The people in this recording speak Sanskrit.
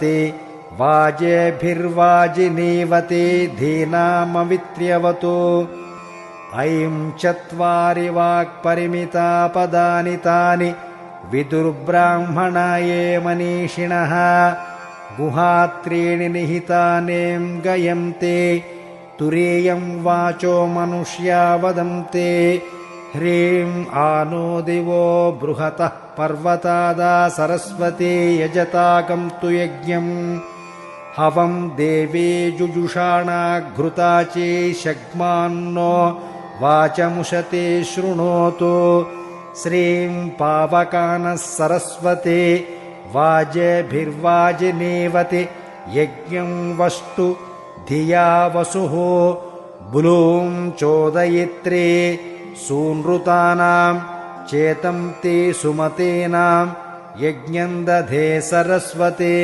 सरस्वती वाजेभिर्वाजिनीवती धीनामवित्र्यवतु ऐं चत्वारि वाक्परिमिता पदानि तानि विदुर्ब्राह्मणा ये मनीषिणः गुहात्रीणि निहितानें गयन्ते तुरीयं वाचो मनुष्या वदन्ते ह्रीं आनो दिवो बृहतः पर्वतादा सरस्वती यजताकं तु यज्ञम् हवं देवी जुजुषाणाघृताची शग्मान्नो वाचमुशते शृणोतु श्रीं पावकानः सरस्वती वाजेभिर्वाजिनीवति यज्ञं वस्तु धिया वसुः बुलूं चोदयित्री सूनृतानां चेतं ते सुमतेनां यज्ञं दधे सरस्वती।